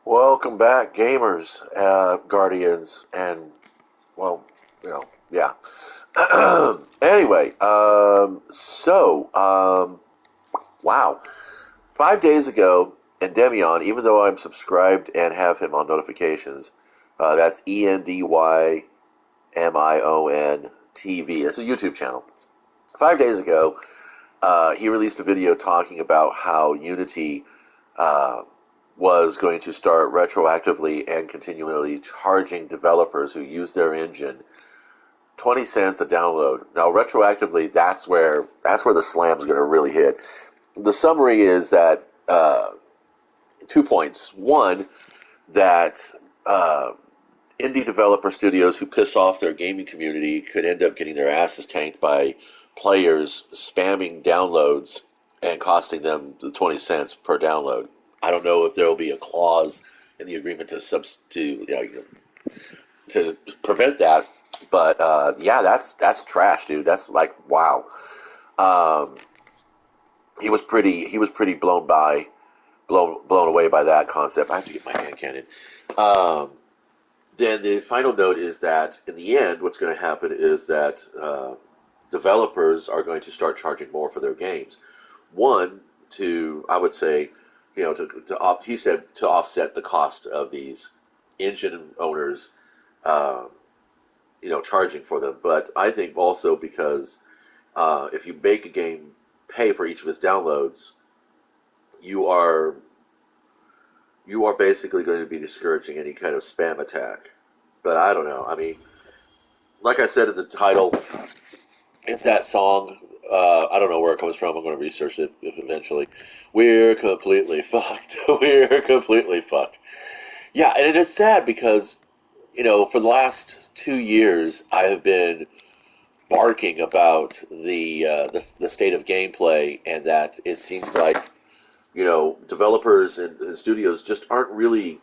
Welcome back, gamers, guardians, and well, yeah. Anyway, wow. 5 days ago, Endymion, even though I'm subscribed and have him on notifications, that's ENDYMION TV. It's a YouTube channel. 5 days ago, he released a video talking about how Unity uh, was going to start retroactively and continually charging developers who use their engine 20 cents a download. Now, retroactively, that's where the slam's going to really hit. The summary is that 2 points. One, that indie developer studios who piss off their gaming community could end up getting their asses tanked by players spamming downloads and costing them the 20 cents per download. I don't know if there will be a clause in the agreement to to prevent that, but yeah, that's trash, dude. That's like wow. Um, he was pretty blown away by that concept. I have to get my hand cannon. Um, then the final note is that in the end, what's going to happen is that developers are going to start charging more for their games. One, I would say, he said to offset the cost of these engine owners, uh, charging for them. But I think also because if you make a game pay for each of its downloads, you are you are basically going to be discouraging any kind of spam attack. But I don't know. I mean, like I said in the title, it's that song. I don't know where it comes from. I'm going to research it eventually. We're completely fucked. We're completely fucked. Yeah, and it is sad because, for the last 2 years, I have been barking about the state of gameplay, and that it seems like, developers and studios just aren't really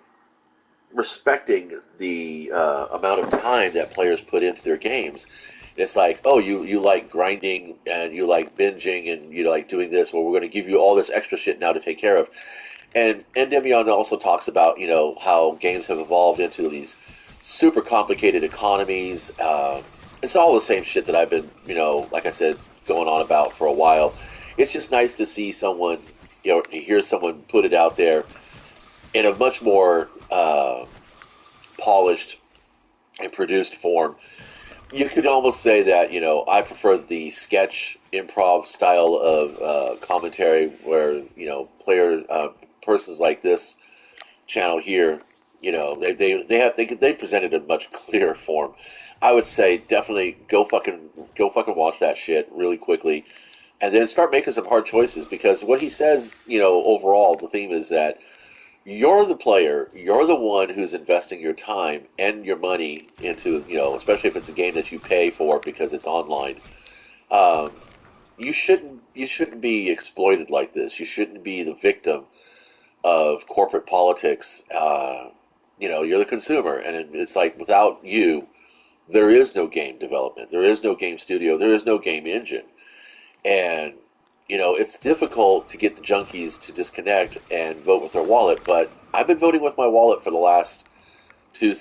respecting the amount of time that players put into their games. It's like, oh, you like grinding and you like binging and you like doing this. Well, we're going to give you all this extra shit now to take care of. And Endymion also talks about, how games have evolved into these super complicated economies. It's all the same shit that I've been, like I said, going on about for a while. It's just nice to see someone, to hear someone put it out there in a much more polished and produced form. You could almost say that, I prefer the sketch improv style of commentary where, persons like this channel here, they presented a much clearer form. I would say definitely go fucking watch that shit really quickly, and then start making some hard choices, because what he says, overall, the theme is that you're the player, you're the one who's investing your time and your money into, especially if it's a game that you pay for because it's online. Um, you shouldn't be exploited like this. You shouldn't be the victim of corporate politics. You're the consumer, and it's like without you, there is no game development, there is no game studio, there is no game engine, and it's difficult to get the junkies to disconnect and vote with their wallet. But I've been voting with my wallet for the last 3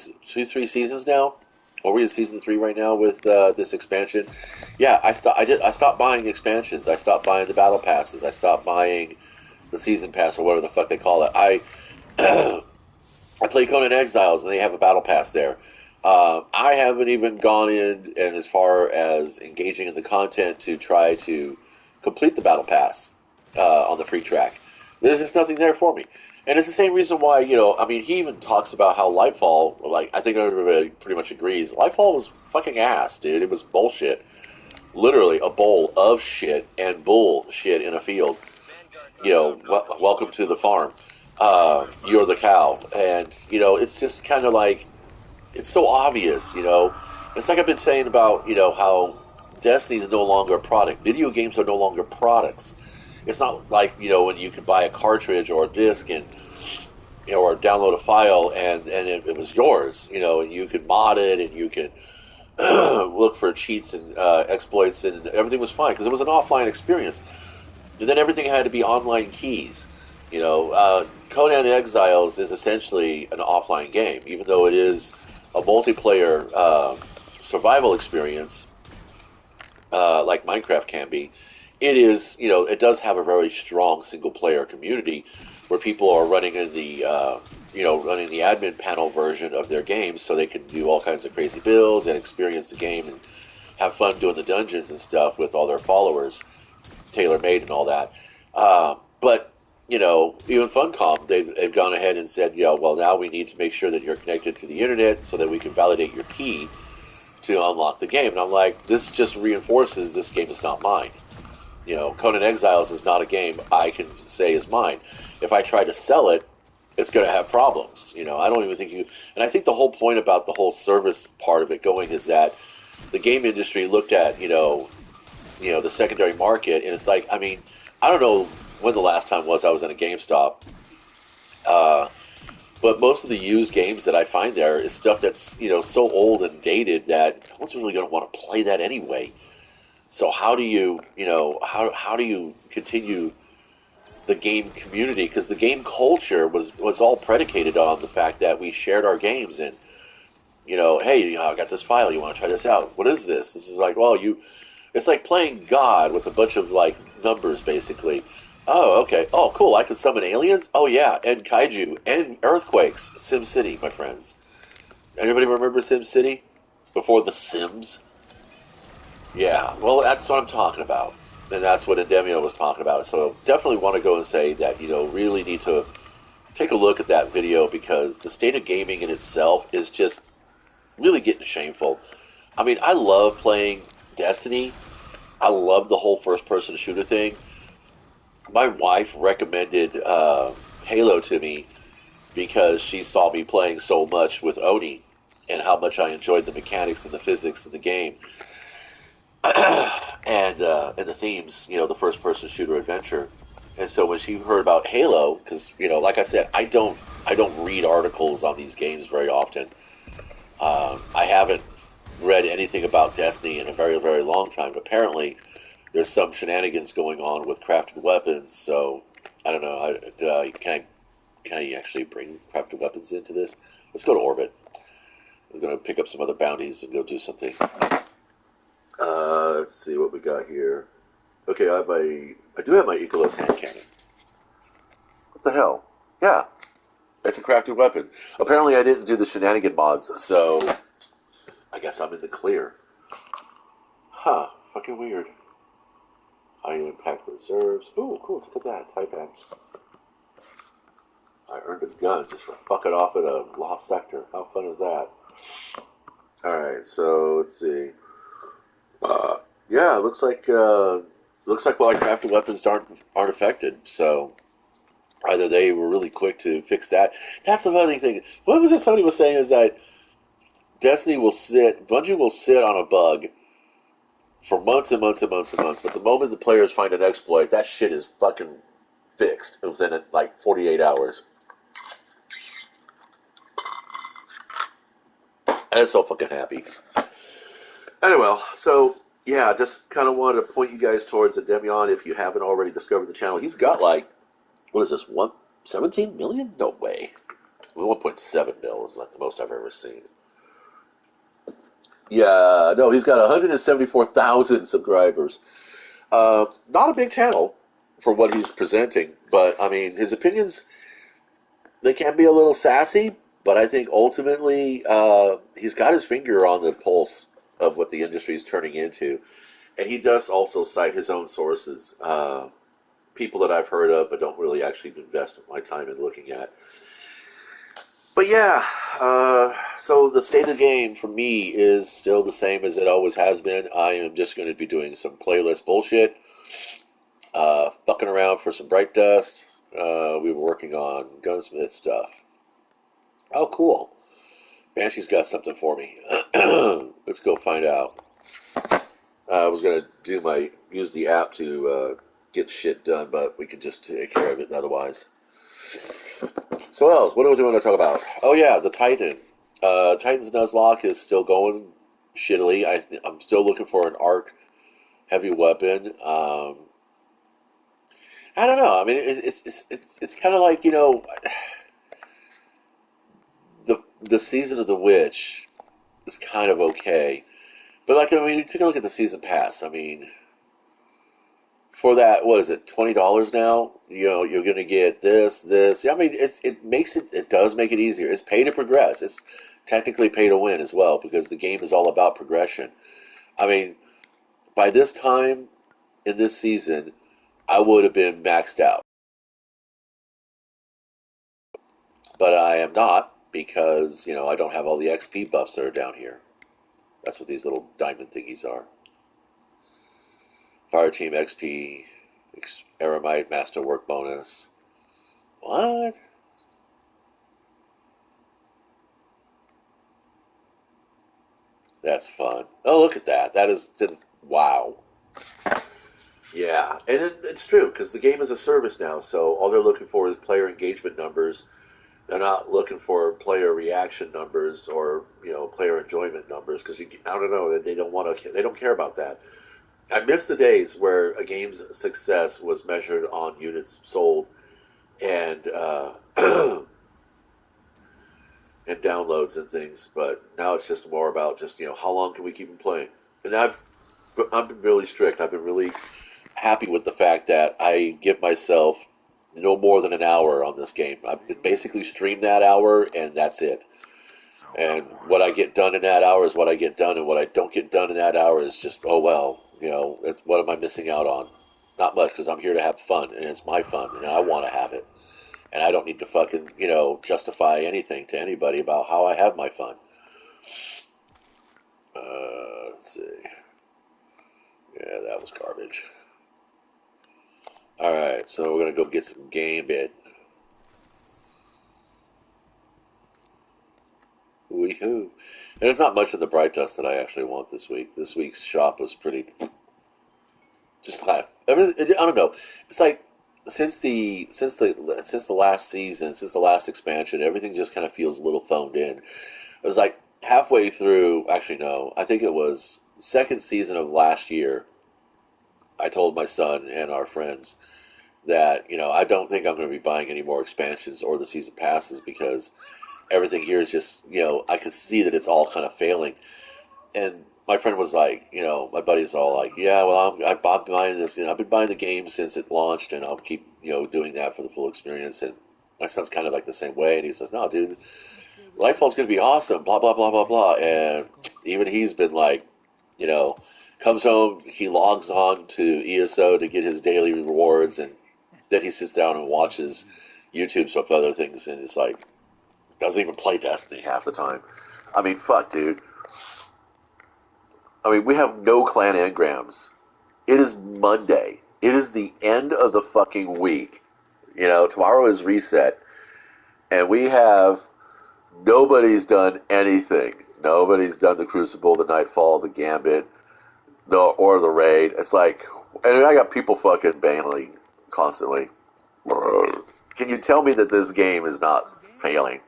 seasons now. Or we in season 3 right now with this expansion. Yeah, I stopped buying expansions. I stopped buying the battle passes. I stopped buying the season pass or whatever the fuck they call it. I I play Conan Exiles and they have a battle pass there. I haven't even gone in and as far as engaging in the content to try to complete the battle pass on the free track. There's just nothing there for me. And it's the same reason why, I mean, he even talks about how Lightfall, like, I think everybody pretty much agrees, Lightfall was fucking ass, dude. It was bullshit. Literally a bowl of shit and bullshit in a field. Welcome to the farm. You're the cow. And, it's just kind of like, it's so obvious, It's like I've been saying about, how Destiny's no longer a product. Video games are no longer products. It's not like, when you could buy a cartridge or a disc and, or download a file and it was yours, and you could mod it and you could look for cheats and exploits, and everything was fine because it was an offline experience. And then everything had to be online keys. Conan Exiles is essentially an offline game, even though it is a multiplayer survival experience like Minecraft can be. It is, it does have a very strong single player community where people are running in running the admin panel version of their games so they can do all kinds of crazy builds and experience the game and have fun doing the dungeons and stuff with all their followers, tailor made and all that. But even Funcom, they've gone ahead and said, well, now we need to make sure that you're connected to the internet so that we can validate your key to unlock the game. And I'm like, this just reinforces this game is not mine. Conan Exiles is not a game I can say is mine. If I try to sell it, it's going to have problems. I don't even think you. And I think the whole point about the whole service part of it going is that the game industry looked at the secondary market, and it's like, I mean, I don't know when the last time was I was in a GameStop, but most of the used games that I find there is stuff that's so old and dated that no one's really going to want to play that anyway. So how do how do you continue the game community? Because the game culture was all predicated on the fact that we shared our games and hey, I got this file. You want to try this out? What is this? This is like, well, it's like playing God with a bunch of like numbers, basically. Oh, okay. Oh, cool. I can summon aliens. Oh yeah, and kaiju and earthquakes. Sim City, my friends. Anybody remember Sim City before The Sims? Yeah, well, that's what I'm talking about, and that's what Endemio was talking about. So definitely want to go and say that really need to take a look at that video because the state of gaming in itself is just really getting shameful. I mean, I love playing Destiny. I love the whole first-person shooter thing. My wife recommended Halo to me because she saw me playing so much with Oni and how much I enjoyed the mechanics and the physics of the game. And the themes, the first person shooter adventure. And so when she heard about Halo, because like I said, I don't read articles on these games very often. I haven't read anything about Destiny in a very very long time. Apparently, there's some shenanigans going on with crafted weapons. So I don't know. Can I actually bring crafted weapons into this? Let's go to orbit. I'm going to pick up some other bounties and go do something. Let's see what we got here. Okay, I do have my Ecolos hand cannon. What the hell? Yeah, it's a crafted weapon. Apparently, I didn't do the shenanigan mods, so I guess I'm in the clear. Huh? Fucking weird. High impact reserves. Ooh, cool. Look at that. Type X. I earned a gun just for fucking off at a lost sector. How fun is that? All right, so let's see. Yeah, it looks like my crafted weapons aren't affected. So either they were really quick to fix that. That's the funny thing. What was it somebody was saying is that Bungie will sit on a bug for months and months and months and months, but the moment the players find an exploit, that shit is fucking fixed within like 48 hours. And I'm so fucking happy. Anyway, so yeah, just kind of wanted to point you guys towards Demion if you haven't already discovered the channel. He's got like, what is this, 17 million? No way. 1.7 mil is like the most I've ever seen. Yeah, no, he's got 174,000 subscribers. Not a big channel for what he's presenting, but I mean, his opinions, they can be a little sassy, but I think ultimately he's got his finger on the pulse of what the industry is turning into. And he does also cite his own sources, people that I've heard of but don't really actually invest my time in looking at. But yeah, so the state of the game for me is still the same as it always has been. I am just going to be doing some playlist bullshit, fucking around for some Bright Dust. We were working on gunsmith stuff. Oh, cool. Banshee's got something for me. Let's go find out. I was going to use the app to get shit done, but we could just take care of it otherwise. So what else? What do we want to talk about? Oh yeah, the Titan. Titan's Nuzlocke is still going shittily. I'm still looking for an arc heavy weapon. I don't know. I mean, it's kind of like the season of the witch is kind of okay, but like I mean, you take a look at the season pass. I mean, for that, what is it, $20 now? You're going to get this. I mean, it does make it easier. It's pay to progress. It's technically pay to win as well because the game is all about progression. I mean, by this time in this season, I would have been maxed out, but I am not because I don't have all the XP buffs that are down here. That's what these little diamond thingies are. Fire Team XP, Eremite Master Work bonus. What? That's fun. Oh, look at that. That is wow. Yeah, and it's true because the game is a service now, so all they're looking for is player engagement numbers. They're not looking for player reaction numbers or player enjoyment numbers because I don't know they don't want to they don't care about that. I miss the days where a game's success was measured on units sold and and downloads and things, but now it's just more about just how long can we keep them playing. And I've been really strict. I've been really happy with the fact that I give myself no more than an hour on this game. I basically stream that hour and that's it. And what I get done in that hour is what I get done, and what I don't get done in that hour is just, oh well, what am I missing out on? Not much because I'm here to have fun and it's my fun and I want to have it. And I don't need to fucking, justify anything to anybody about how I have my fun. Let's see. Yeah, that was garbage. Alright, so we're going to go get some game bit. Weehoo. And there's not much of the bright dust that I actually want this week. This week's shop was pretty just left. I mean, I don't know. It's like since the last season, since the last expansion, everything just kind of feels a little phoned in. It was like halfway through. Actually, no, I think it was second season of last year. I told my son and our friends that I don't think I'm going to be buying any more expansions or the season passes because everything here is just I could see that it's all kind of failing. And my friend was like, my buddies all like, yeah, well, I'm buying this. I've been buying the game since it launched, and I'll keep doing that for the full experience. And my son's kind of like the same way, and he says, no, dude, Lightfall's going to be awesome. Blah blah blah blah blah. And even he's been like, you know, comes home, he logs on to ESO to get his daily rewards, and then he sits down and watches YouTube stuff, other things, and it's like doesn't even play Destiny half the time. I mean, fuck, dude. I mean, we have no clan engrams. It is Monday. It is the end of the fucking week. Tomorrow is reset, and we have nobody's done anything. Nobody's done the Crucible, the Nightfall, the Gambit, no, or the Raid. It's like, and I got people fucking bailing constantly. Can you tell me that this game is not failing?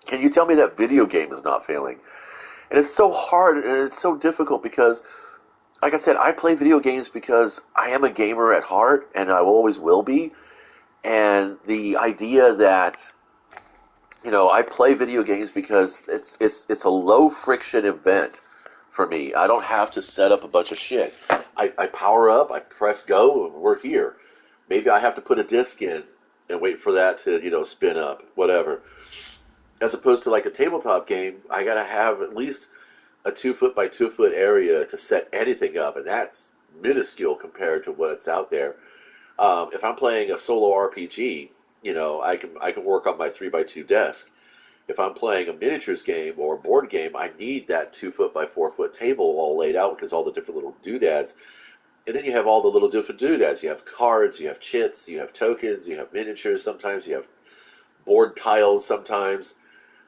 Can you tell me that video game is not failing? And it's so hard and it's so difficult because, like I said, I play video games because I am a gamer at heart and I always will be. And the idea that, I play video games because it's a low friction event for me. I don't have to set up a bunch of shit. I power up, I press go, and we're here. Maybe I have to put a disc in and wait for that to, spin up, whatever. As opposed to like a tabletop game, I gotta have at least a 2 foot by 2 foot area to set anything up, and that's minuscule compared to what's out there. If I'm playing a solo RPG, I can work on my 3 by 2 desk. If I'm playing a miniatures game or a board game, I need that 2 foot by 4 foot table all laid out because all the different little doodads. And then you have all the little different doodads. You have cards, you have chits, you have tokens, you have miniatures. Sometimes you have board tiles. Sometimes,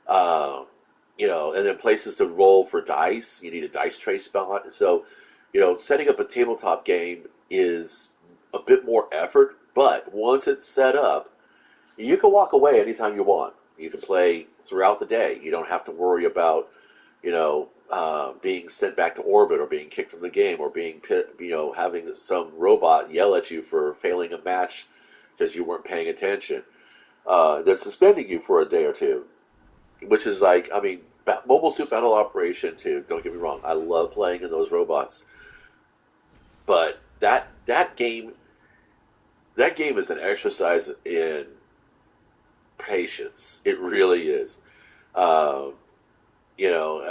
uh, and then places to roll for dice. You need a dice tray spot. So, setting up a tabletop game is a bit more effort, but once it's set up, you can walk away anytime you want. You can play throughout the day. You don't have to worry about, being sent back to orbit or being kicked from the game or being, having some robot yell at you for failing a match, because you weren't paying attention. They're suspending you for a day or two, which is like, I mean, Mobile Suit Battle Operation 2, don't get me wrong, I love playing in those robots, but that game is an exercise in patience. It really is. Um, you know,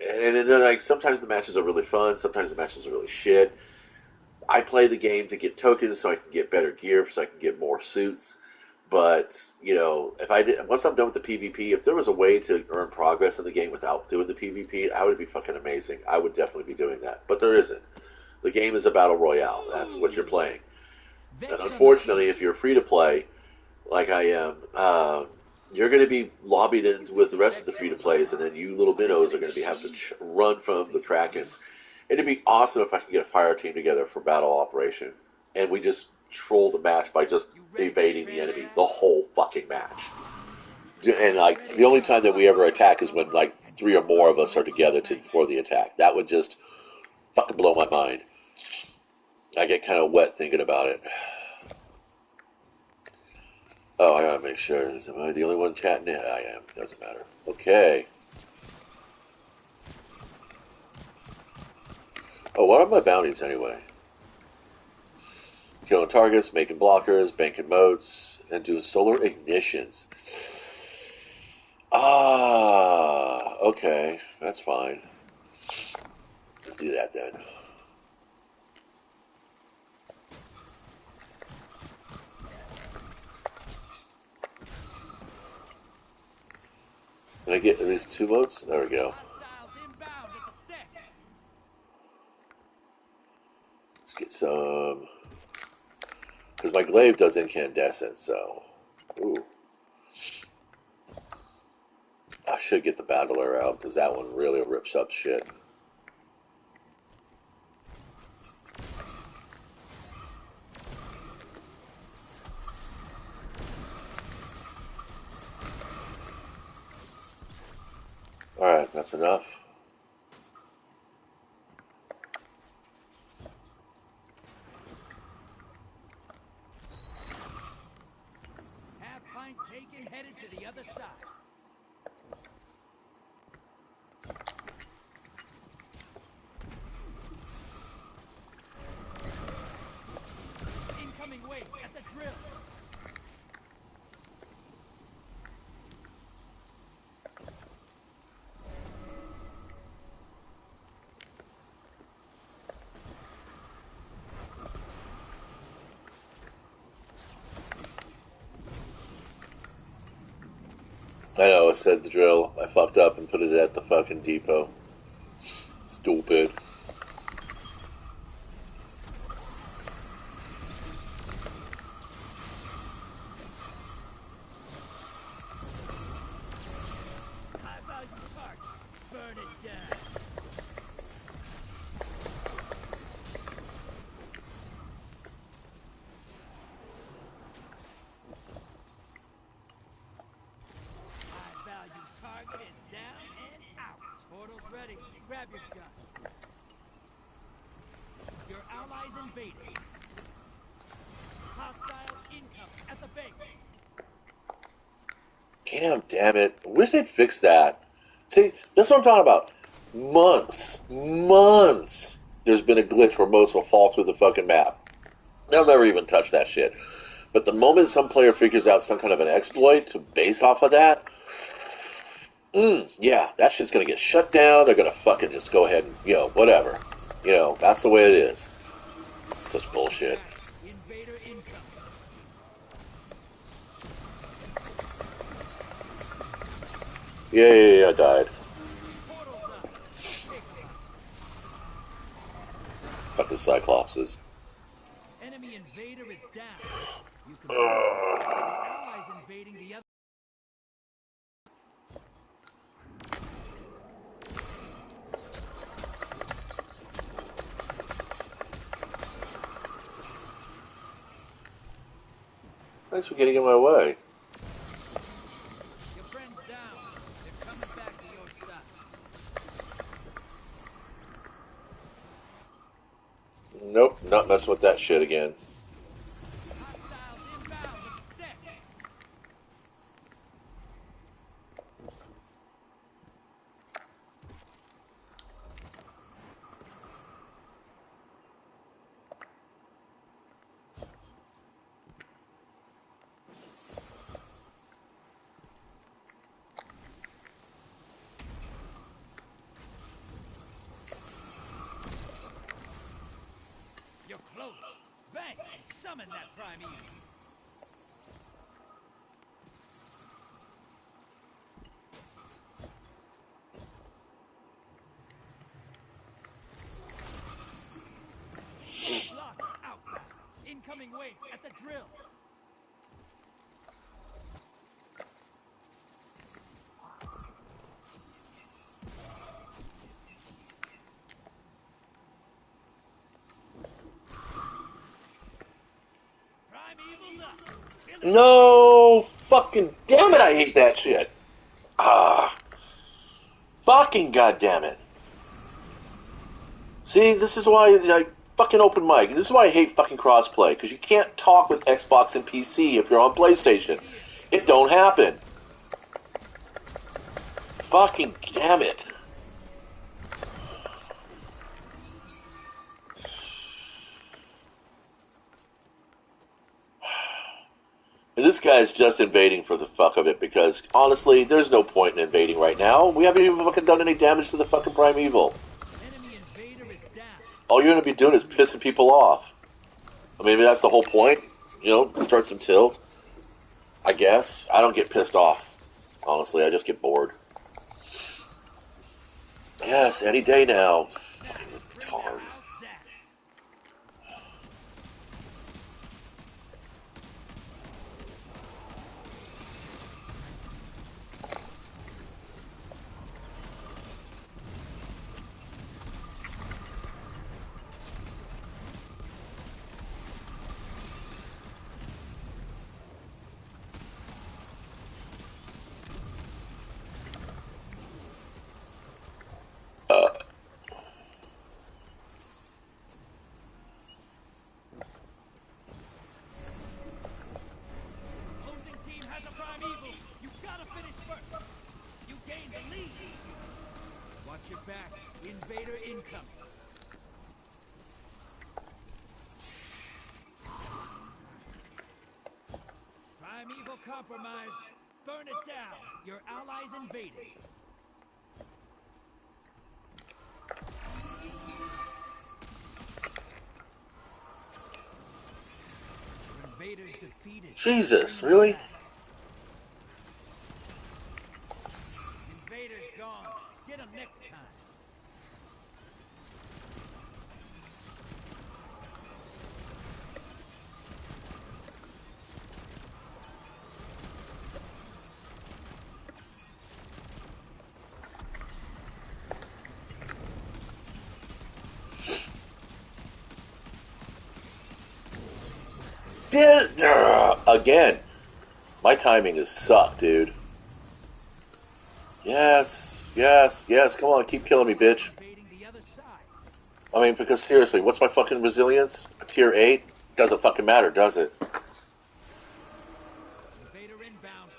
and then, like, sometimes the matches are really fun, sometimes the matches are really shit. I play the game to get tokens so I can get better gear, so I can get more suits. But if I did, once I'm done with the PvP, if there was a way to earn progress in the game without doing the PvP, I would be fucking amazing. I would definitely be doing that. But there isn't. The game is a battle royale. That's what you're playing. And unfortunately, if you're free to play, like I am, you're going to be lobbied in with the rest of the free to plays, and then you little minnows are going to have to run from the Krakens. It'd be awesome if I could get a fire team together for battle operation, and we just troll the match by just evading the enemy the whole fucking match. And like the only time that we ever attack is when like 3 or more of us are together for the attack. That would just fucking blow my mind. I get kind of wet thinking about it. Oh, I gotta make sure. Am I the only one chatting? Yeah, I am. Doesn't matter. Okay. Oh, what are my bounties anyway? Killing targets, making blockers, banking motes, and doing solar ignitions. Ah, okay. That's fine. Let's do that then. Did I get at least 2 motes? There we go. Let's get some. Because my glaive does incandescent, so. Ooh. I should get the battler out, because that one really rips up shit. Alright, that's enough. Half pint taken, headed to the other side. Incoming wave at the drill. I know, it said the drill. I fucked up and put it at the fucking depot. Stupid. Grab your gun. Your allies invading. Hostiles incoming at the base. Damn it. I wish they'd fix that. See, that's what I'm talking about. Months. There's been a glitch where motes will fall through the fucking map. They'll never even touch that shit. But the moment some player figures out some kind of an exploit to base off of that, yeah, that shit's gonna get shut down. They're gonna fucking just go ahead and, whatever. That's the way it is. It's such bullshit. Invader incoming. Yeah, I died. Fuck the Cyclopses. Enemy invader is down. You can allies invading the other. Thanks for getting in my way. Your friend's down. They're coming back to your side. Nope, not messing with that shit again. Hostiles Summon that primeval. Blocker outbound. Incoming wave at the drill. Primeval's up. No, fucking damn it! I hate that shit. Ah, fucking goddamn it. See, this is why I fucking open mic. This is why I hate fucking crossplay, because you can't talk with Xbox and PC if you're on PlayStation. It don't happen. Fucking damn it. And this guy's just invading for the fuck of it, because honestly, there's no point in invading right now. We haven't even fucking done any damage to the fucking primeval. Enemy invader is down. All you're gonna be doing is pissing people off. I mean, that's the whole point. You know, start some tilt. I guess. I don't get pissed off. Honestly, I just get bored. Yes, any day now. Fucking retard. Opposing team has a primeval. You gotta finish first. You gain the lead. Watch your back. Invader incoming. Primeval compromised. Burn it down. Your allies invaded. Invaders defeated. Jesus, really? Invaders gone. Get them next time. Again. My timing is sucked, dude. Yes, yes, yes. Come on, keep killing me, bitch. Invading the other side. I mean, because seriously, what's my fucking resilience? A tier 8? Doesn't fucking matter, does it? Invader inbound.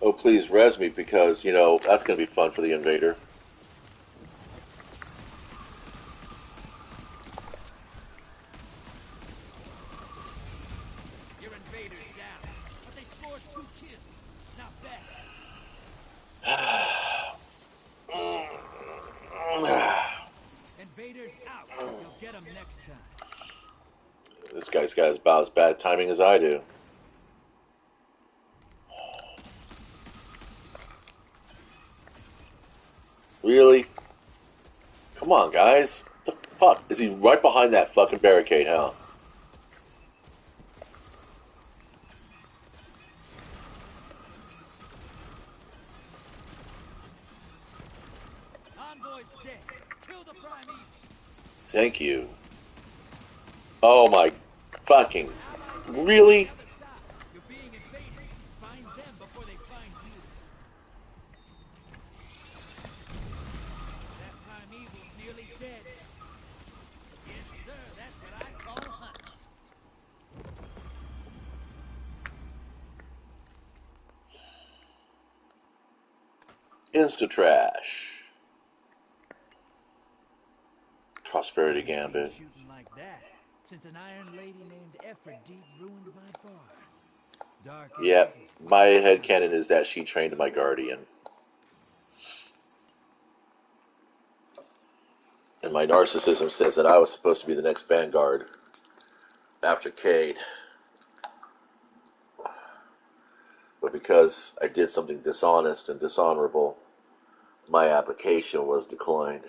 Oh, please, res me, because, you know, that's going to be fun for the invader. Your invader's down. But they scored 2 kills. Not bad. Invaders out. You'll get them next time. This guy's got about as bad timing as I do. Really? Come on, guys. What the fuck? Is he right behind that fucking barricade, huh? Envoy's dead. Kill the primeval. Thank you. Oh my fucking... Really? You're being invaded. Find them before they find you. That primeval's nearly dead. Yes, sir. That's what I call hunting. Insta-trash. Prosperity Gambit. Shooting like that, since an iron lady named effed ruined my bar. Dark. Yep, my headcanon is that she trained my guardian. And my narcissism says that I was supposed to be the next Vanguard after Cade. But because I did something dishonest and dishonorable, my application was declined.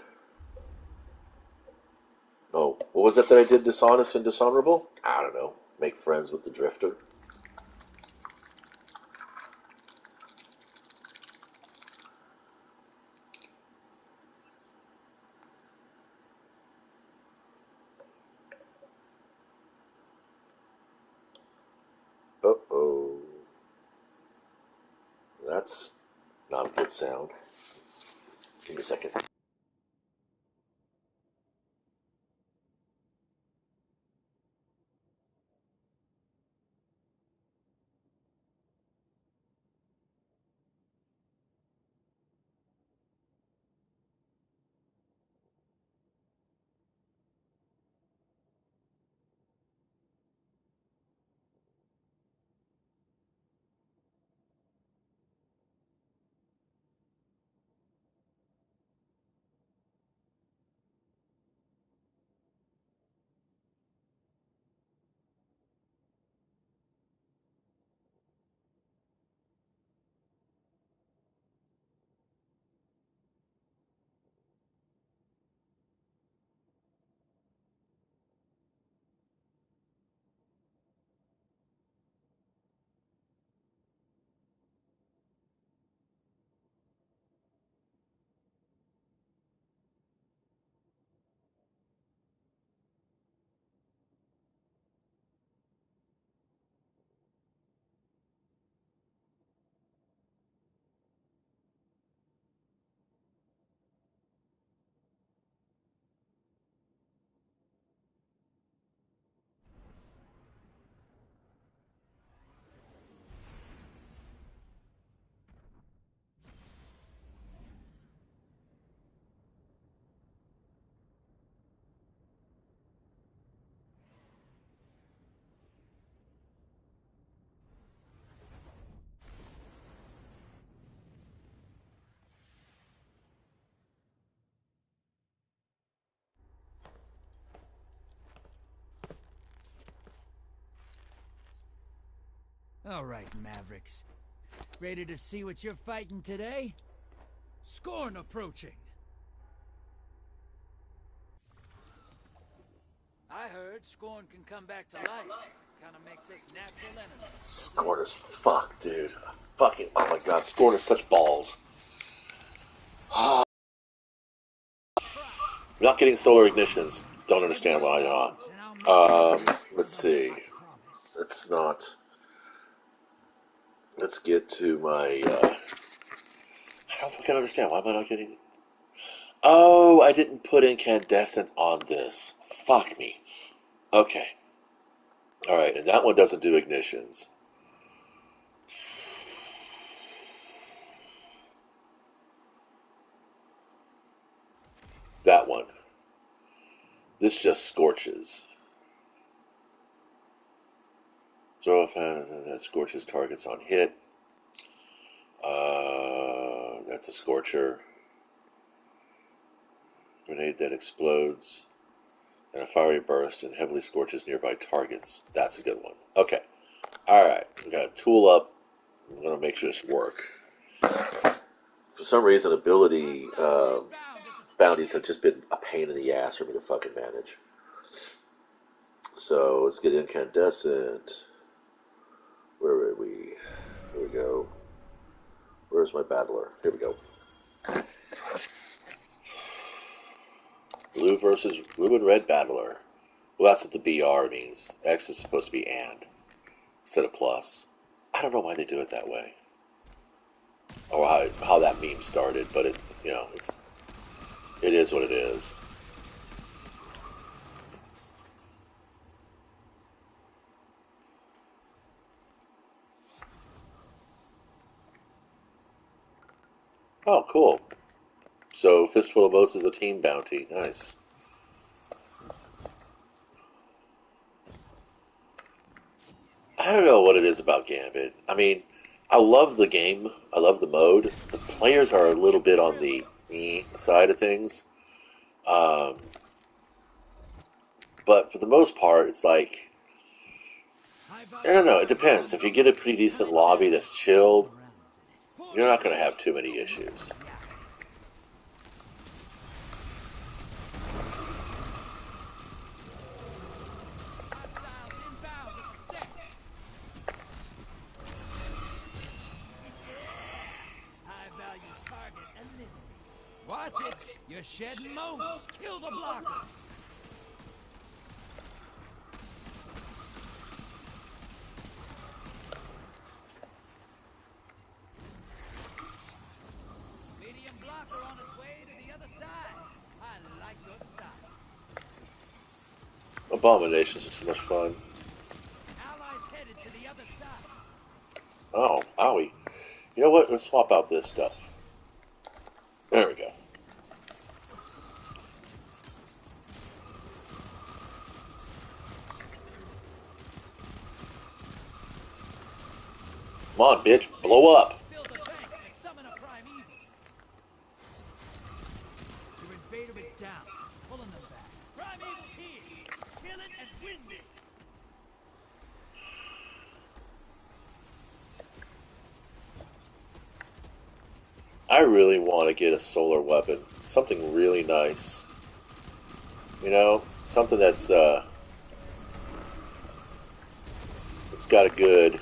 Oh, what was it that I did dishonest and dishonorable? I don't know. Make friends with the Drifter. Uh-oh. That's not a good sound. Give me a second. All right, Mavericks. Ready to see what you're fighting today? Scorn approaching. I heard Scorn can come back to life. Kind of makes us natural enemies. Scorn is fuck, dude. Fucking, oh my god, Scorn is such balls. Not getting solar ignitions. Don't understand why not. Let's see. Let's not. Let's get to my. I don't fucking understand. Why am I not getting? Oh, I didn't put incandescent on this. Fuck me. Okay. All right, and that one doesn't do ignitions. That one. This just scorches. Throw a fan that scorches targets on hit. That's a scorcher. Grenade that explodes. And a fiery burst and heavily scorches nearby targets. That's a good one. Okay. Alright. We got to tool up. I'm going to make sure this work. For some reason, ability bounties have just been a pain in the ass for me to fucking manage. So let's get incandescent. Where are we? Here we go. Where's my battler? Here we go. Blue and red battler. Well, that's what the BR means. X is supposed to be and instead of plus. I don't know why they do it that way, or how that meme started, but it is what it is. Oh, cool. So Fistful of Oaths is a team bounty. Nice. I don't know what it is about Gambit. I mean, I love the game. I love the mode. The players are a little bit on the side of things. Um, but for the most part, it's like, High I value don't know. It target depends. If you incoming. get a pretty decent lobby that's chilled, Surrounds it. you're not Portals going to here. have too many Don't look issues. yaks. Hostiles inbound at the step. High value target eliminated. Watch it. You're shedding motes. Kill the blockers. Medium blocker on his way to the other side. I like your style. Abominations are so much fun. Allies headed to the other side. Oh, owie. You know what? Let's swap out this stuff. There we go. Come on, bitch. Blow up. Build a bank to summon a primeval. Your invader is down. Pulling them back. Primeval's here. Kill it and win this. I really want to get a solar weapon. Something really nice. You know? Something it's got a good...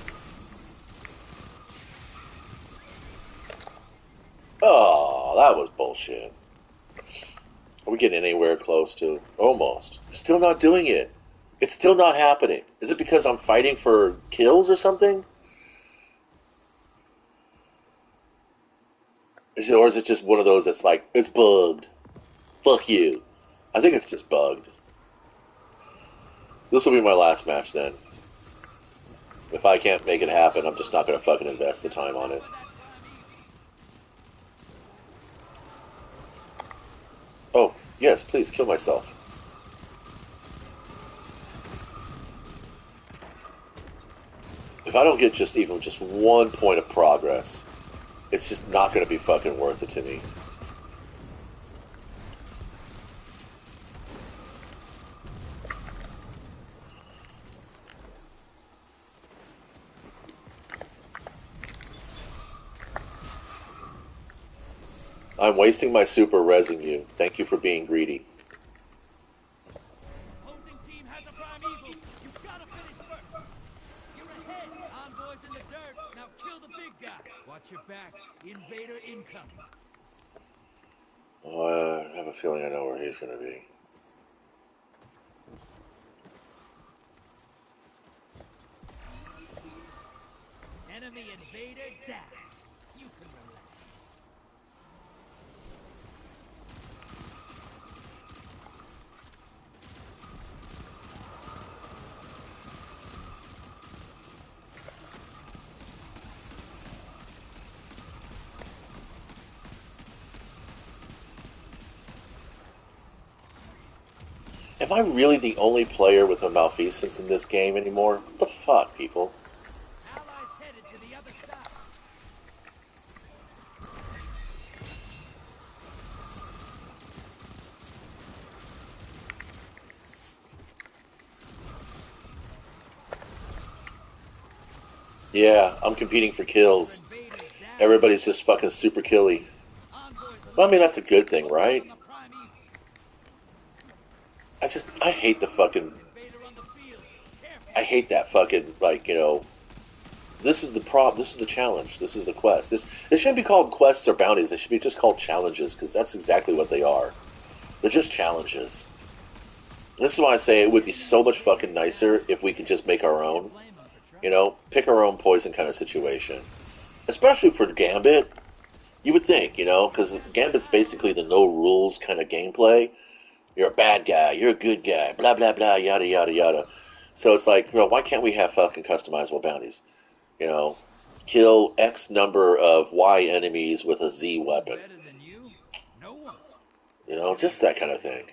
Oh, that was bullshit. Are we getting anywhere close to? Almost. Still not doing it. It's still not happening. Is it because I'm fighting for kills or something? Or is it just one of those that's like, it's bugged? Fuck you. I think it's just bugged. This will be my last match then. If I can't make it happen, I'm just not going to fucking invest the time on it. Oh, yes, please, kill myself. If I don't get just even just 1 point of progress, it's just not going to be fucking worth it to me. I'm wasting my super resing you. Thank you for being greedy. Opposing team has a primeval. You gotta finish first. You're ahead. Envoys in the dirt. Now kill the big guy. Watch your back. Invader incoming. Oh, I have a feeling I know where he's going to be. Enemy invader down. You can relax. Am I really the only player with a malfeasance in this game anymore? What the fuck, people? Allies headed to the other side. Yeah, I'm competing for Your kills. invaders down. Everybody's just fucking super killy. Envoys Well, I mean, that's a eliminated. good thing, Focus right? on the primeval. I hate the fucking, Invader on the field. Careful. I hate that fucking, like, you know, this is the this is the challenge, this is the quest. It shouldn't be called quests or bounties, they should be just called challenges, because that's exactly what they are. They're just challenges. This is why I say it would be so much fucking nicer if we could just make our Can't own, blame them for you trying. know, pick our own poison kind of situation. Especially for Gambit, you would think, you know, because Gambit's basically the no rules kind of gameplay. You're a bad guy, you're a good guy, blah blah blah, yada yada yada. So it's like, you know, why can't we have fucking customizable bounties? You know, kill X number of Y enemies with a Z Who's weapon. better than you? No one. You know, Give just me that the kind of thing. details.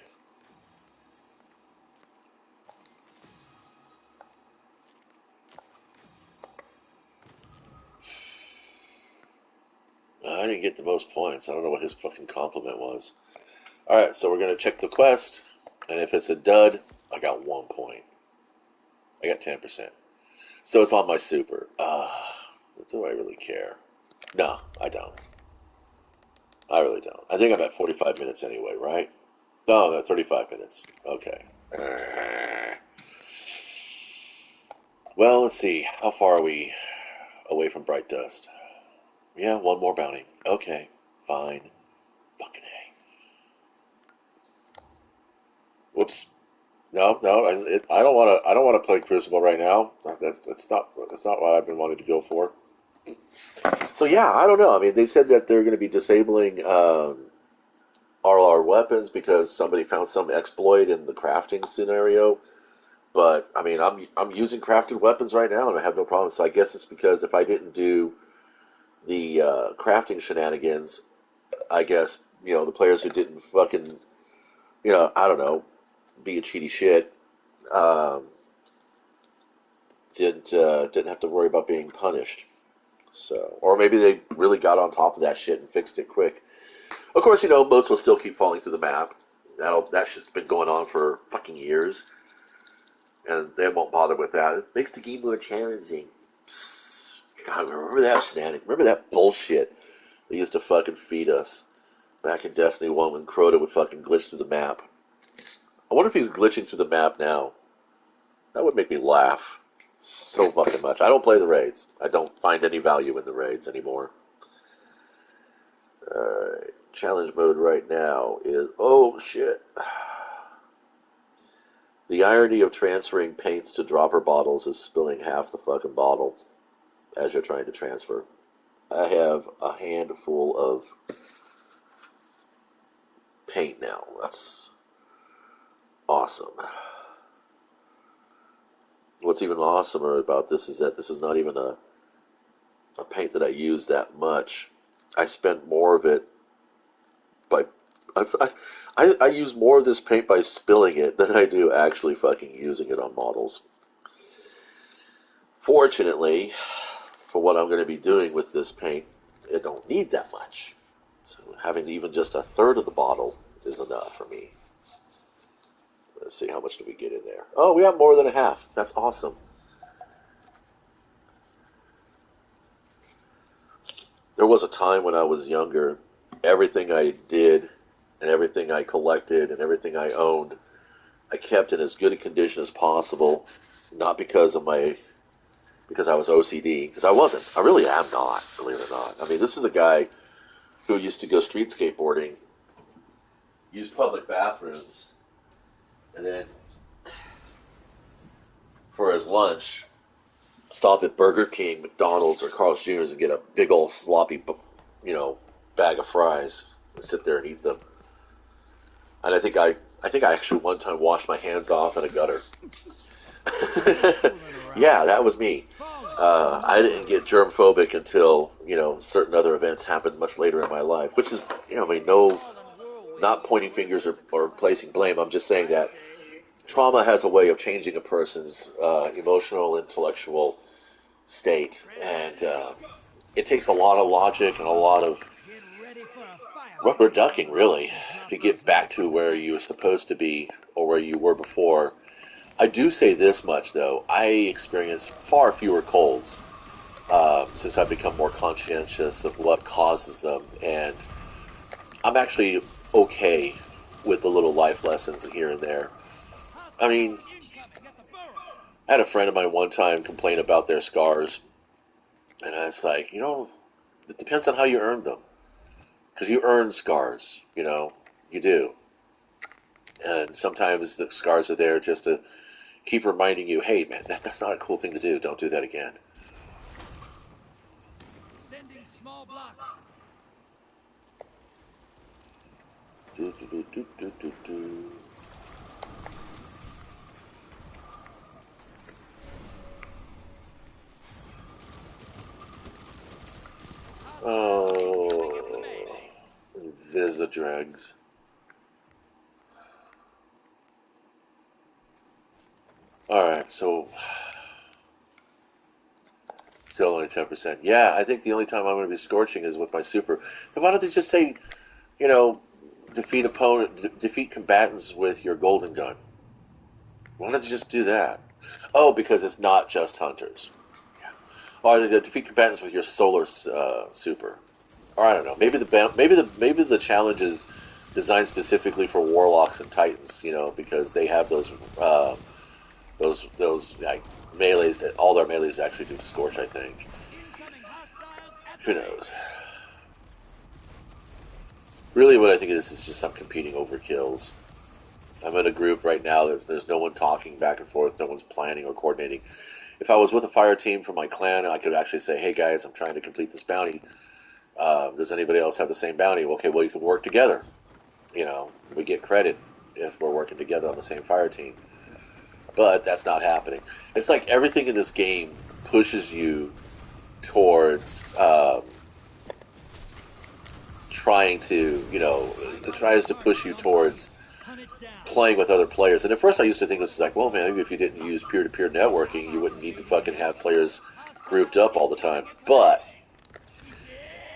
I didn't get the most points. I don't know what his fucking compliment was. Alright, so we're going to check the quest, and if it's a dud, I got 1 point. I got 10%. So it's on my super. Do I really care? No, I don't. I really don't. I think I'm at 45 minutes anyway, right? No, 35 minutes. Okay. Well, let's see. How far are we away from Bright Dust? Yeah, one more bounty. Okay, fine. Fucking A. Whoops. No, no. I don't want to. I don't want to play Crucible right now. That's not. That's not what I've been wanting to go for. So yeah, I don't know. I mean, they said that they're going to be disabling RLR weapons because somebody found some exploit in the crafting scenario. But I mean, I'm using crafted weapons right now, and I have no problem. So I guess it's because if I didn't do the crafting shenanigans, I guess the players who didn't fucking I don't know, be a cheaty shit, um, didn't have to worry about being punished. So, or maybe they really got on top of that shit and fixed it quick. Of course, boats will still keep falling through the map. That shit's been going on for fucking years, and they won't bother with that. It makes the game more challenging. God, remember that shenanigan? Remember that bullshit they used to fucking feed us back in Destiny 1 when Crota would fucking glitch through the map. I wonder if he's glitching through the map now. That would make me laugh so fucking much. I don't play the raids. I don't find any value in the raids anymore. Challenge mode right now is... Oh, shit. The irony of transferring paints to dropper bottles is spilling half the fucking bottle as you're trying to transfer. I have a handful of paint now. That's awesome. What's even awesomer about this is that this is not even a paint that I use that much. I spend more of it by... I use more of this paint by spilling it than I do actually fucking using it on models. Fortunately, for what I'm going to be doing with this paint, it don't need that much. So having even just a third of the bottle is enough for me. Let's see, how much do we get in there? Oh, we have more than a half. That's awesome. There was a time when I was younger, everything I did and everything I collected and everything I owned, I kept in as good a condition as possible, not because I was OCD, because I wasn't. I really am not, believe it or not. I mean, this is a guy who used to go street skateboarding, use public bathrooms, and then for his lunch, stop at Burger King, McDonald's, or Carl's Jr.'s and get a big old sloppy, bag of fries and sit there and eat them. And I think I actually one time washed my hands off in a gutter. Yeah, that was me. I didn't get germ phobic until certain other events happened much later in my life, which is no, not pointing fingers or placing blame. I'm just saying that trauma has a way of changing a person's emotional, intellectual state, and it takes a lot of logic and a lot of rubber ducking, really, to get back to where you were supposed to be or where you were before. I do say this much, though. I experience far fewer colds since I've become more conscientious of what causes them, and I'm actually okay with the little life lessons here and there. I mean, I had a friend of mine one time complain about their scars, and I was like, it depends on how you earned them. Because you earn scars, you do. And sometimes the scars are there just to keep reminding you, hey, man, that's not a cool thing to do. Don't do that again. Sending small block. Do, do, do, do, do, do, do. Oh, Visitregs. Alright, so still only 10%. Yeah, I think the only time I'm going to be scorching is with my super. Then why don't they just say, you know, defeat combatants with your golden gun. Why don't you just do that? Oh, because it's not just hunters. Or defeat combatants with your solar super. Or I don't know. Maybe the challenge is designed specifically for warlocks and titans. You know, because they have those like melees that all their melees actually do scorch. I think. Who knows? Really, what I think is just some competing over kills. I'm in a group right now. There's no one talking back and forth. No one's planning or coordinating. If I was with a fire team from my clan, I could actually say, "Hey guys, I'm trying to complete this bounty. Does anybody else have the same bounty?" Okay, well you can work together. You know, we get credit if we're working together on the same fire team. But that's not happening. It's like everything in this game pushes you towards trying to, it tries to push you towards playing with other players. And at first I used to think this was like, well, man, maybe if you didn't use peer-to-peer networking, you wouldn't need to fucking have players grouped up all the time. But,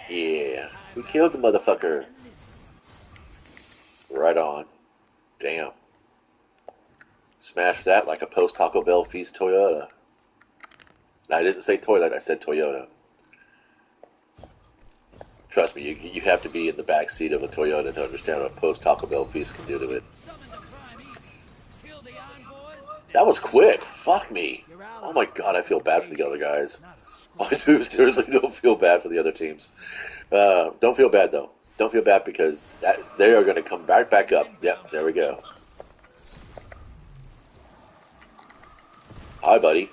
yeah, we killed the motherfucker. Right on. Damn. Smash that like a post-Taco Bell feast Toyota. I didn't say toilet, I said Toyota. Trust me, you have to be in the back seat of a Toyota to understand what a post-Taco Bell feast can do to it. That was quick. Fuck me. Oh my god, I feel bad for the other guys. I do seriously don't feel bad for the other teams. Don't feel bad though. Don't feel bad because they are going to come back up. Yep, there we go. Hi, buddy.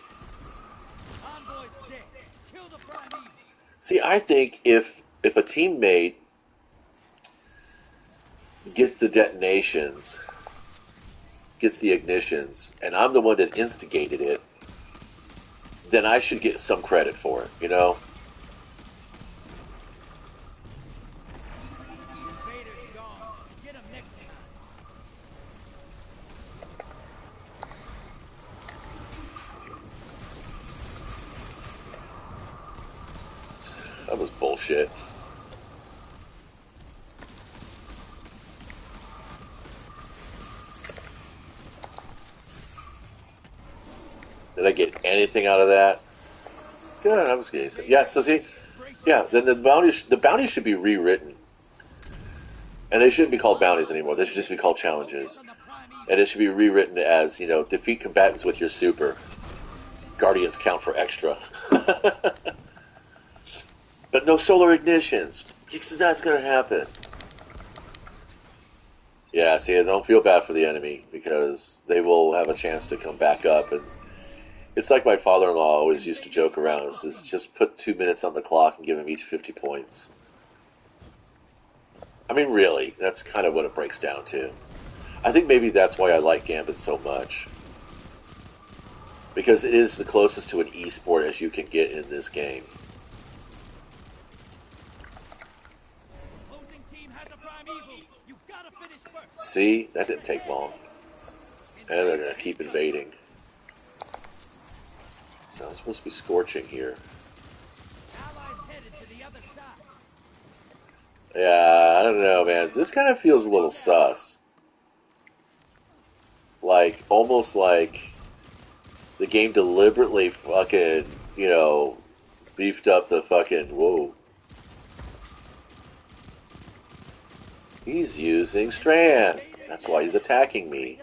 See, I think if a teammate gets the detonations, gets the ignitions, and I'm the one that instigated it, then I should get some credit for it, you know? That was bullshit. Did I get anything out of that? Good, I was getting some. Yeah, so see, yeah, then the bounties should be rewritten. And they shouldn't be called bounties anymore. They should just be called challenges. And it should be rewritten as, defeat combatants with your super. Guardians count for extra. But no solar ignitions. Because that's going to happen. Yeah, see, I don't feel bad for the enemy because they will have a chance to come back up. And it's like my father-in-law always used to joke around. Is just put 2 minutes on the clock and give them each 50 points. I mean, really, that's kind of what it breaks down to. I think maybe that's why I like Gambit so much. Because it is the closest to an esport as you can get in this game. See? That didn't take long. And they're going to keep invading. So I'm supposed to be scorching here. Yeah, I don't know, man. This kind of feels a little sus. Like, almost like the game deliberately fucking, beefed up the fucking, whoa. He's using Strand. That's why he's attacking me.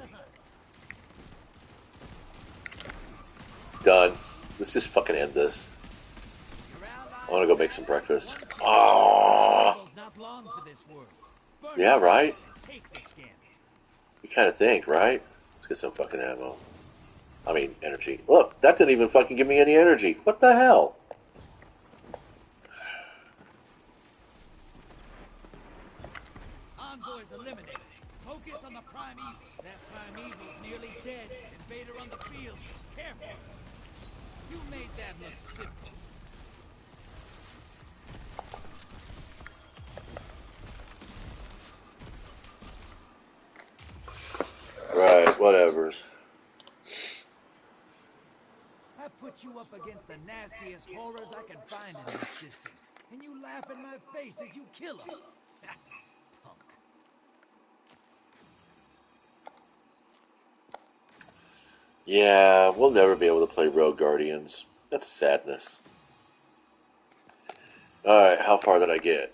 Done. Let's just fucking end this. I want to go make some breakfast. Oh. Yeah, right? You kind of think, right? Let's get some fucking ammo. I mean, energy. Look, that didn't even fucking give me any energy. What the hell? Envoys eliminated. Focus on the primeval. That primeval's nearly dead. Invader on the field. Careful. You made that look simple. Right, whatevers. I put you up against the nastiest horrors I can find in this system. And you laugh in my face as you kill them. Punk. Yeah, we'll never be able to play Rogue Guardians. That's sadness. Alright, how far did I get?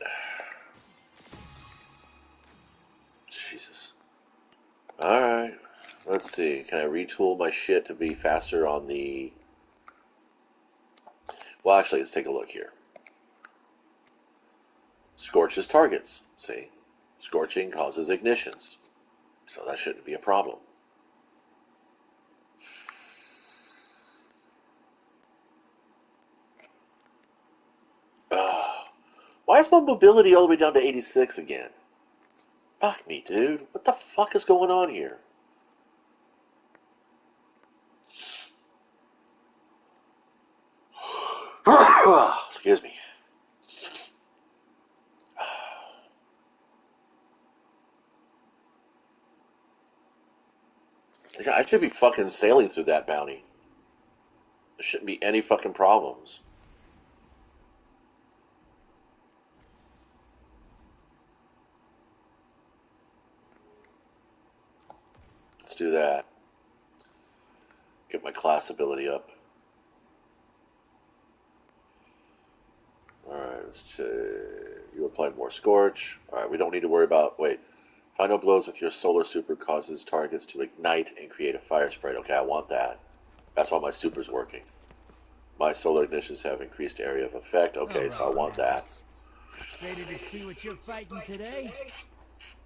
Jesus. Alright. Let's see. Can I retool my shit to be faster on the... Well, actually, let's take a look here. Scorches targets. See? Scorching causes ignitions. So that shouldn't be a problem. Why is my mobility all the way down to 86 again? Fuck me, dude. What the fuck is going on here? Excuse me. I should be fucking sailing through that bounty. There shouldn't be any fucking problems. Let's do that. Get my class ability up. Alright, let's you apply more Scorch. Alright, we don't need to worry about... Wait. Final blows with your solar super causes targets to ignite and create a fire sprite. Okay, I want that. That's why my super's working. My solar ignitions have increased area of effect. Okay, All so I right, want that. ready to see what you're fighting today?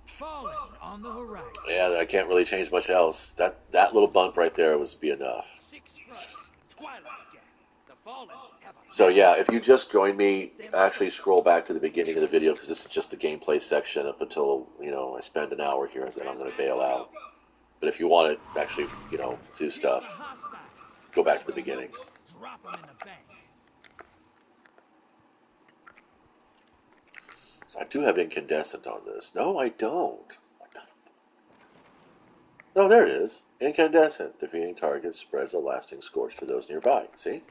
Fallen on the horizon. Yeah, I can't really change much else. That little bump right there was be enough. 6 first. Twilight Gap. The Fallen have a... So yeah, if you just joined me, actually scroll back to the beginning of the video because this is just the gameplay section up until, you know, I spend an hour here and then I'm going to bail out. But if you want to actually, you know, do stuff, go back to the beginning. Drop them in the bank. So I do have incandescent on this. No, I don't. What the? No, there it is. Incandescent. Defeating targets spreads a lasting scorch to those nearby. See?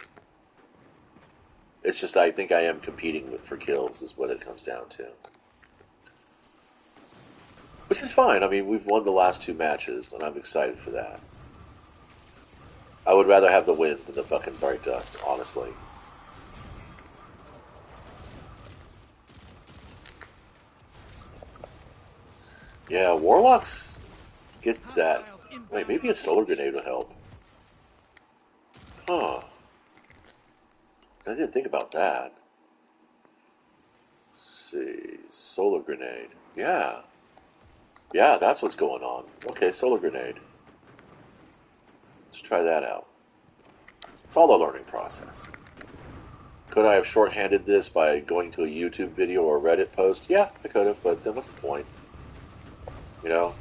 It's just I think I am competing for kills is what it comes down to. Which is fine. I mean, we've won the last 2 matches, and I'm excited for that. I would rather have the wins than the fucking bright dust, honestly. Yeah, Warlocks get that. Wait, maybe a solar grenade would help. Huh. I didn't think about that. Let's see. Solar grenade. Yeah. Yeah, that's what's going on. Okay, solar grenade. Let's try that out. It's all a learning process. Could I have shorthanded this by going to a YouTube video or Reddit post? Yeah, I could have, but then what's the point? You know?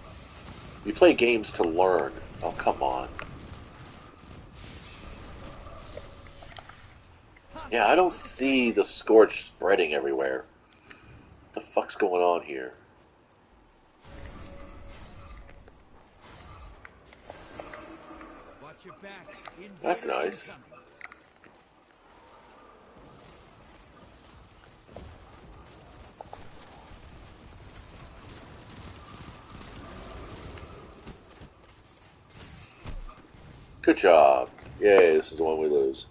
You play games to learn. Oh, come on. Yeah, I don't see the scorch spreading everywhere. What the fuck's going on here? Watch your back. That's nice. Good job. Yay, this is the one we lose.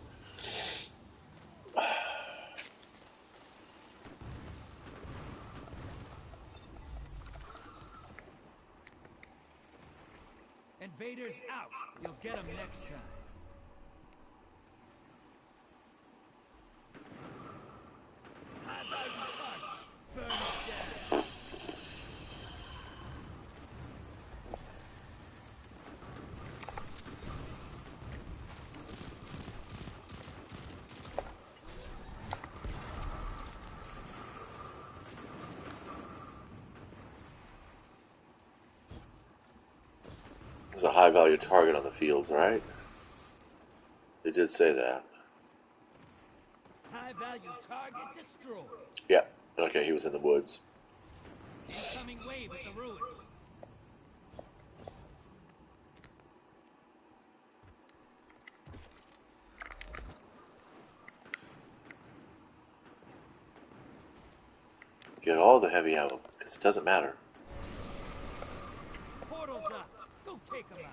Invaders out. You'll get them next time. High value target. Burn it down. There's a high value target on the field, right? They did say that. High value target destroyed. Yeah. Okay, he was in the woods. Incoming wave at the ruins. Get all the heavy ammo, because it doesn't matter. Portals up. Go take them out.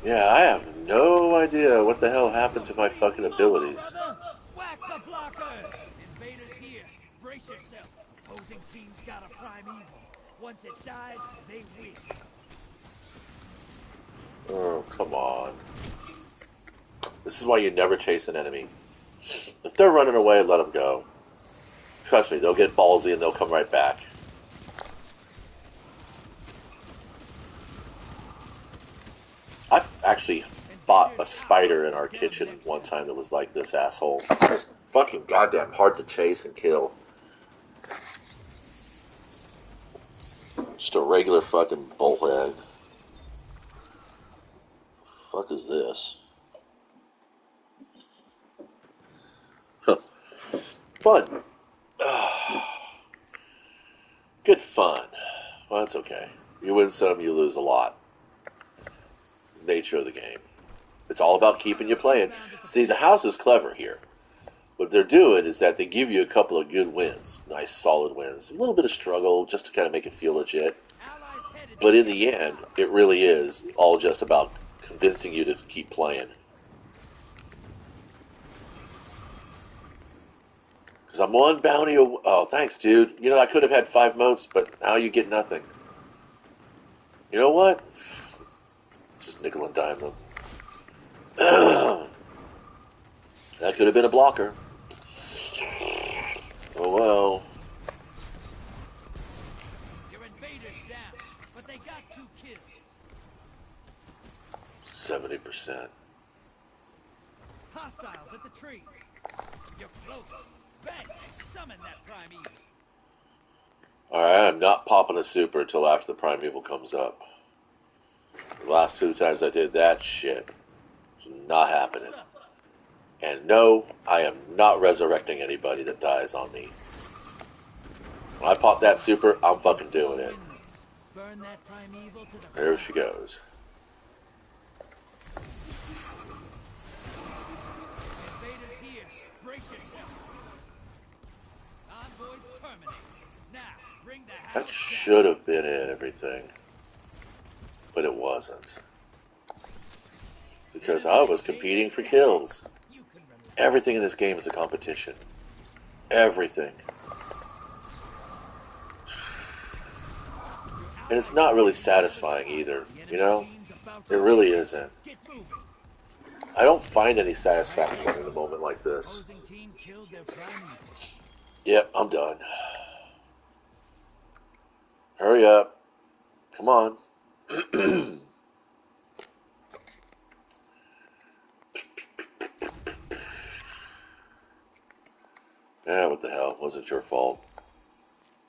Yeah, I have no idea what the hell happened to my fucking abilities. Brother. Whack the blockers! Invaders here. Brace yourself. Opposing team's got a primeval. Once it dies, they win. Oh, come on. This is why you never chase an enemy. If they're running away, let them go. Trust me, they'll get ballsy and they'll come right back. I've actually fought a spider in our kitchen one time that was like this asshole. It was fucking goddamn hard to chase and kill. Just a regular fucking bullhead. Fuck is this? Huh. Fun. Good fun. Well, that's okay. You win some, you lose a lot. It's the nature of the game. It's all about keeping you playing. See, the house is clever here. What they're doing is that they give you a couple of good wins, nice solid wins, a little bit of struggle just to kind of make it feel legit. But in the end, it really is all just about convincing you to keep playing. Because I'm one bounty. Oh, thanks, dude. You know, I could have had 5 motes, but now you get nothing. You know what? Just nickel and dime them. That could have been a blocker. Oh well. Your invaders down, but they got 2 kills. 70%. Hostiles at the trees. You're close. Bang! Summon that primeval. Alright, I'm not popping a super until after the primeval comes up. The last 2 times I did that shit. It's not happening. And no, I am not resurrecting anybody that dies on me. When I pop that super, I'm fucking doing it. Burn that primeval to the There she goes. Invaders here. Brace yourself. Envoys terminate. Now, bring the house That down. should have been in everything. But it wasn't. Because I was competing for kills. You can relax. Everything in this game is a competition. Everything. And it's not really satisfying either, you know? It really isn't. Get moving. I don't find any satisfaction in a moment like this. Opposing team killed their primeval. Yep, I'm done. Hurry up. Come on. Yeah, what the hell? It wasn't your fault.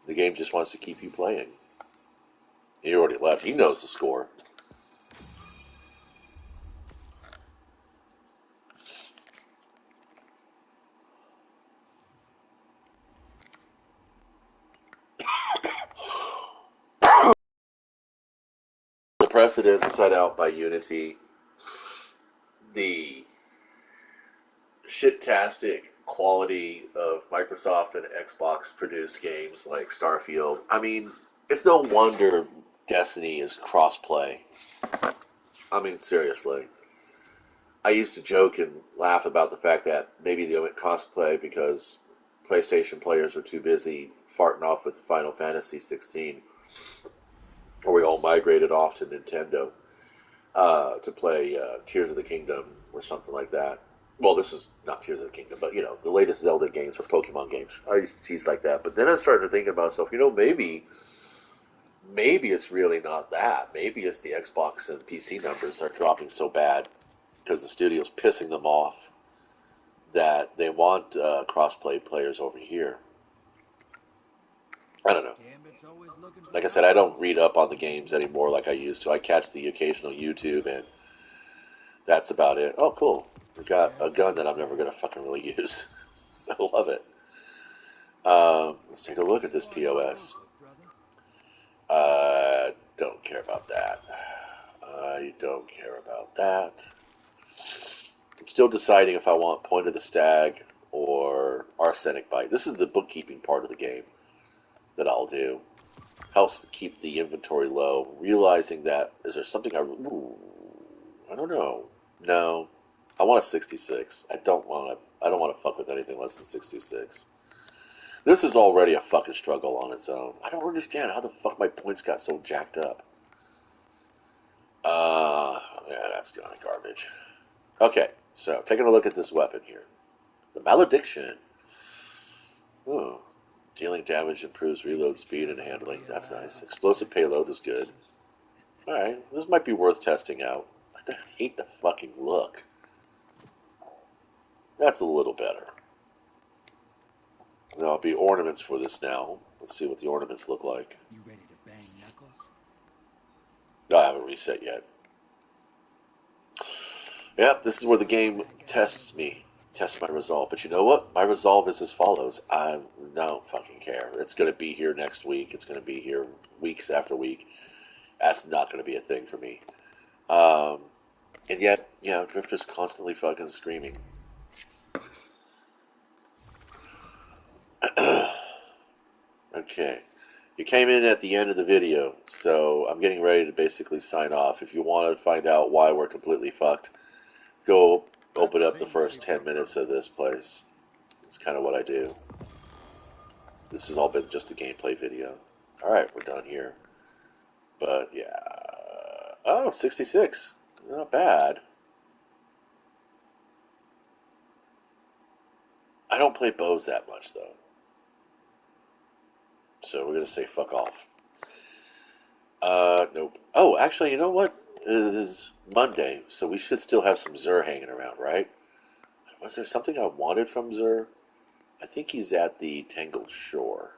The game just wants to keep you playing. He already left. He knows the score. The precedent set out by Unity, the shittastic quality of Microsoft and Xbox produced games like Starfield. I mean, it's no wonder Destiny is crossplay. I mean, seriously. I used to joke and laugh about the fact that maybe they went crossplay because PlayStation players were too busy farting off with Final Fantasy 16, or we all migrated off to Nintendo to play Tears of the Kingdom or something like that. Well, this is not Tears of the Kingdom, but you know, the latest Zelda games or Pokemon games. I used to tease like that, but then I started thinking to myself, you know, maybe it's really not that. Maybe it's the Xbox and PC numbers are dropping so bad because the studio's pissing them off that they want crossplay players over here. I don't know. Gambit's always looking for Like I said, I don't read up on the games anymore like I used to. I catch the occasional YouTube, and that's about it. Oh, cool. We got a gun that I'm never going to fucking really use. I love it. Let's take a look at this POS. Don't care about that. I don't care about that. I'm still deciding if I want Point of the Stag or Arsenic Bite. This is the bookkeeping part of the game that I'll do. Helps keep the inventory low. Realizing that, is there something I don't know. No, I want a 66. I don't want to. I don't want to fuck with anything less than 66. This is already a fucking struggle on its own. I don't understand how the fuck my points got so jacked up. Yeah, that's kind of garbage. Okay, so taking a look at this weapon here. The Malediction. Ooh. Dealing damage improves reload speed and handling. That's nice. Explosive payload is good. Alright, this might be worth testing out. I hate the fucking look. That's a little better. There'll be ornaments for this now. Let's see what the ornaments look like. You ready to bang knuckles? No, I haven't reset yet. Yep, this is where the game tests me. Tests my resolve. But you know what? My resolve is as follows. I don't fucking care. It's going to be here next week. It's going to be here weeks after week. That's not going to be a thing for me. And yet, Drifter's constantly fucking screaming. Okay. You came in at the end of the video, so I'm getting ready to basically sign off. If you want to find out why we're completely fucked, go open up the first 10 minutes of this place. That's kind of what I do. This has all been just a gameplay video. Alright, we're done here. But, yeah. Oh, 66. Not bad. I don't play bows that much, though. So we're going to say fuck off. Nope. Oh, actually, you know what? It is Monday, so we should still have some Zur hanging around, right? Was there something I wanted from Zur? I think he's at the Tangled Shore.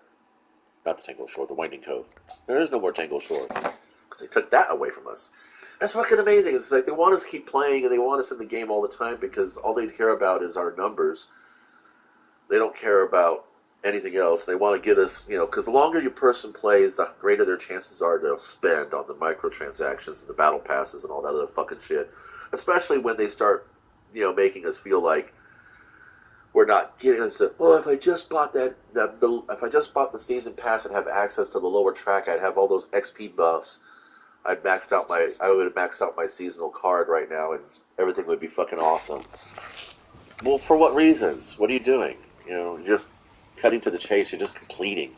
Not the Tangled Shore, the Winding Cove. There is no more Tangled Shore, because they took that away from us. That's fucking amazing. It's like they want us to keep playing, and they want us in the game all the time, because all they care about is our numbers. They don't care about anything else. They want to get us, because the longer your person plays, the greater their chances are they'll spend on the microtransactions and the battle passes and all that other fucking shit. Especially when they start, making us feel like we're not getting us. If I just bought if I just bought the season pass and have access to the lower track, I'd have all those XP buffs. I would have maxed out my seasonal card right now, and everything would be fucking awesome. Well, for what reasons? What are you doing? Just cutting to the chase. You're just completing,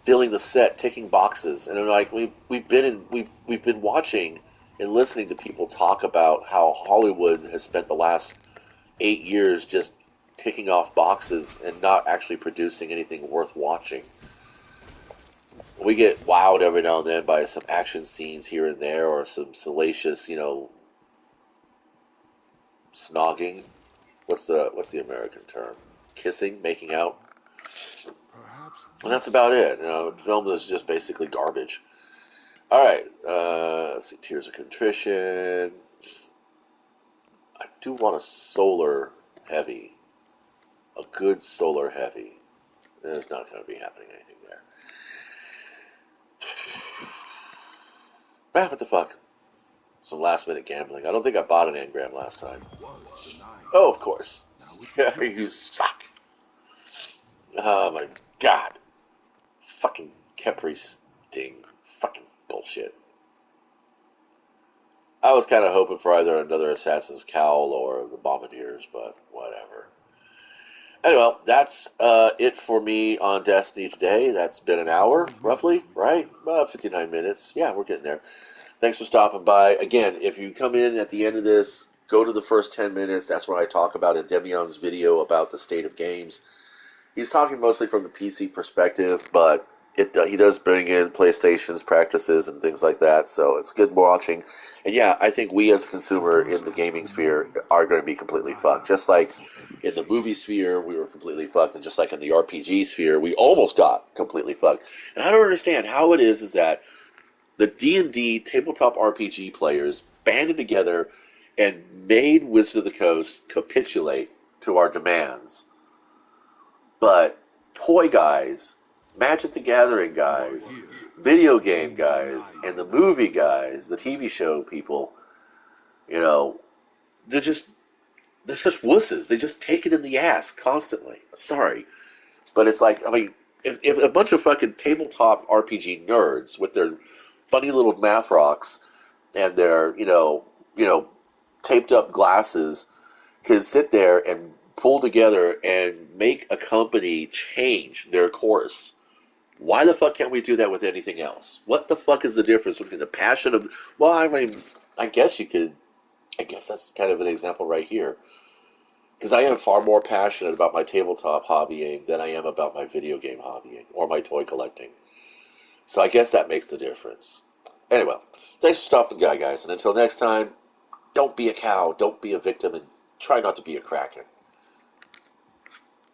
filling the set, ticking boxes, and like we've been watching and listening to people talk about how Hollywood has spent the last 8 years just ticking off boxes and not actually producing anything worth watching. We get wowed every now and then by some action scenes here and there, or some salacious, snogging. What's the American term? Kissing, making out. And that's about it. The film is just basically garbage. Alright, let's see. Tears of Contrition. I do want a solar heavy. A good solar heavy. There's not going to be happening anything there. What the fuck? Some last minute gambling. I don't think I bought an engram last time. Oh, of course. Yeah, you suck. Oh my god. Fucking Capri Sting. Fucking bullshit. I was kind of hoping for either another Assassin's Cowl or the Bombardiers, but whatever. Anyway, that's it for me on Destiny today. That's been an hour, roughly, right? About 59 minutes. Yeah, we're getting there. Thanks for stopping by. Again, if you come in at the end of this, go to the first 10 minutes. That's where I talk about in Demion's video about the state of games. He's talking mostly from the PC perspective, but he does bring in PlayStation's practices and things like that, so it's good watching. And yeah, I think we as a consumer in the gaming sphere are going to be completely fucked. Just like in the movie sphere, we were completely fucked, and just like in the RPG sphere, we almost got completely fucked. And I don't understand how it is that the D&D tabletop RPG players banded together and made Wizard of the Coast capitulate to our demands. But toy guys, Magic the Gathering guys, video game guys, and the movie guys, the TV show people, they're just wusses. They just take it in the ass constantly. Sorry. But it's like, if a bunch of fucking tabletop RPG nerds with their funny little math rocks and their, taped up glasses can sit there and pull together and make a company change their course. Why the fuck can't we do that with anything else? What the fuck is the difference between the passion of? Well, I mean, I guess you could. I guess that's kind of an example right here. Because I am far more passionate about my tabletop hobbying than I am about my video game hobbying or my toy collecting. So I guess that makes the difference. Anyway, thanks for stopping by, guys. And until next time, don't be a cow, don't be a victim, and try not to be a kraken.